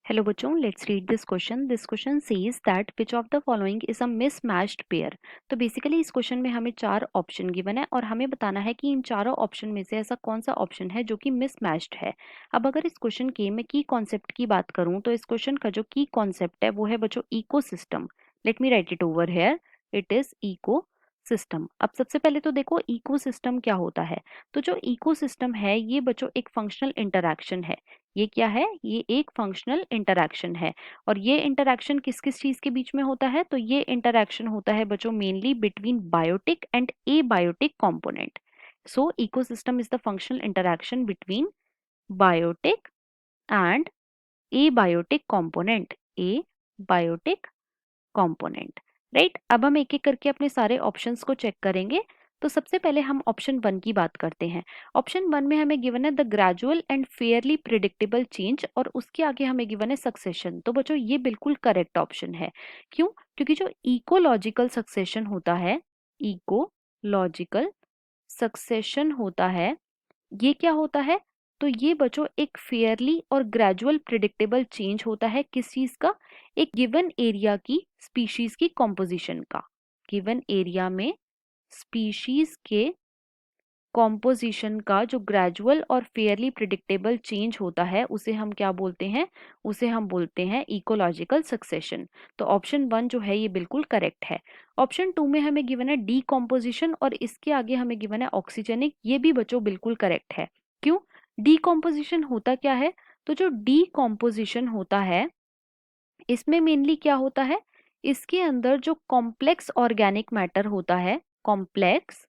Hello बच्चों, let's read this question. This question says that which of the following is a mismatched pair. तो basically इस question में हमें चार option given है और हमें बताना है कि इन चारों ऑप्शन में से ऐसा कौन सा ऑप्शन है जो कि मिसमैच्ड है। अब अगर इस क्वेश्चन के मैं की कॉन्सेप्ट की बात करूं तो इस क्वेश्चन का जो की कॉन्सेप्ट है वो है बच्चों ecosystem. Let me write it over here, it is ecosystem. अब सबसे पहले तो देखो इकोसिस्टम क्या होता है। तो जो इकोसिस्टम है ये बच्चों एक फंक्शनल इंटरैक्शन है। ये क्या है? ये एक फंक्शनल इंटरैक्शन है। और ये इंटरैक्शन किस किस चीज के बीच में होता है? तो ये इंटरैक्शन होता है बच्चों mainly between biotic and abiotic component. So ecosystem is the functional interaction between biotic and abiotic component. Abiotic component, right. अब हम एक एक करके अपने सारे ऑप्शंस को चेक करेंगे। तो सबसे पहले हम ऑप्शन वन की बात करते हैं। ऑप्शन वन में हमें गिवन है the gradual and Fairlie predictable change और उसके आगे हमें गिवन है सक्सेशन। तो बच्चों ये बिल्कुल करेक्ट ऑप्शन है। क्यों? क्योंकि जो इकोलॉजिकल सक्सेशन होता है, इकोलॉजिकल सक्सेशन होता है, ये क्या होता है? तो ये बच्चों एक फेयरली और ग्रेजुअल प्रिडिक्टेबल चेंज होता है। किस चीज का? एक गिवन एरिया की स्पीशीज की कॉम्पोजिशन का। गिवन एरिया में स्पीशीज के कॉम्पोजिशन का जो ग्रेजुअल और फेयरली प्रिडिक्टेबल चेंज होता है उसे हम क्या बोलते हैं? उसे हम बोलते हैं इकोलॉजिकल सक्सेशन। तो ऑप्शन वन जो है ये बिल्कुल करेक्ट है। ऑप्शन टू में हमें गिवन है डीकॉम्पोजिशन और इसके आगे हमें गिवन है ऑक्सीजनिक। ये भी बच्चों बिल्कुल करेक्ट है। क्यों? डीकॉम्पोजिशन होता क्या है? तो जो डीकॉम्पोजिशन होता है इसमें मेनली क्या होता है? इसके अंदर जो कॉम्प्लेक्स ऑर्गेनिक मैटर होता है, कॉम्प्लेक्स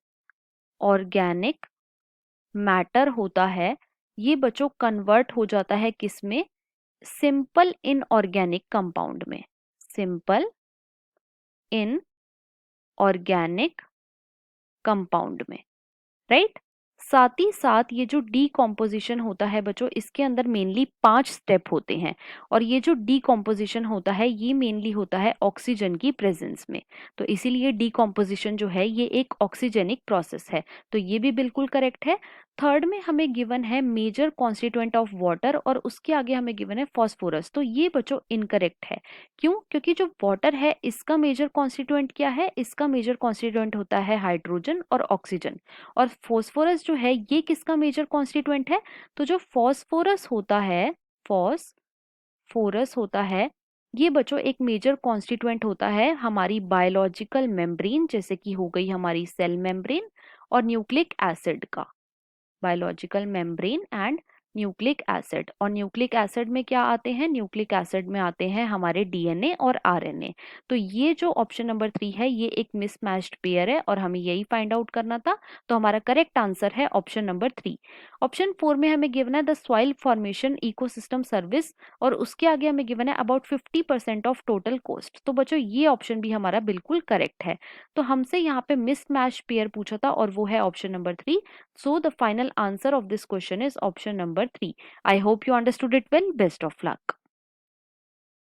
ऑर्गेनिक मैटर होता है, ये बच्चों कन्वर्ट हो जाता है किसमें? सिंपल इनऑर्गेनिक कंपाउंड में। सिंपल इन ऑर्गेनिक कंपाउंड में, राइट। साथ ही साथ ये जो डीकॉम्पोजिशन होता है बच्चों इसके अंदर मेनली 5 स्टेप होते हैं और ये जो डीकॉम्पोजिशन होता है ये मेनली होता है ऑक्सीजन की प्रेजेंस में। तो इसीलिए डीकॉम्पोजिशन जो है ये एक ऑक्सीजनिक प्रोसेस है। तो ये भी बिल्कुल करेक्ट है। थर्ड में हमें गिवन है मेजर कॉन्स्टिट्यूएंट ऑफ वाटर और उसके आगे हमें गिवन है फास्फोरस। तो ये बच्चों इनकरेक्ट है। क्यों? क्योंकि जो वाटर है इसका मेजर कॉन्स्टिट्यूएंट क्या है? इसका मेजर कॉन्स्टिट्यूएंट होता है हाइड्रोजन और ऑक्सीजन। और फॉस्फोरस जो है ये किसका मेजर कॉन्स्टिट्यूएंट है? तो जो फॉस्फोरस होता है, फॉस्फोरस होता है, ये बच्चों एक मेजर कॉन्स्टिट्यूएंट होता है हमारी बायोलॉजिकल मेम्ब्रेन, जैसे कि हो गई हमारी सेल मेम्ब्रेन और न्यूक्लिक एसिड का। Biological membrane and nucleic acid. और न्यूक्लिक एसिड में क्या आते हैं? न्यूक्लिक एसिड में आते हैं हमारे डीएनए और आरएनए। तो ये जो ऑप्शन नंबर 3 है ये एक मिसमैच्ड पेयर है और हमें यही फाइंड आउट करना था। तो हमारा करेक्ट आंसर है ऑप्शन नंबर 3। ऑप्शन 4 में हमें गिवन है the soil formation ecosystem service और उसके आगे हमें गिवन है अबाउट 50% ऑफ टोटल कॉस्ट। तो बच्चों ये ऑप्शन भी हमारा बिल्कुल करेक्ट है। तो हमसे यहाँ पे मिसमैच पेयर पूछा था और वो है option number 3। So the final answer of this question is option number 3. I hope you understood it well. Best of luck.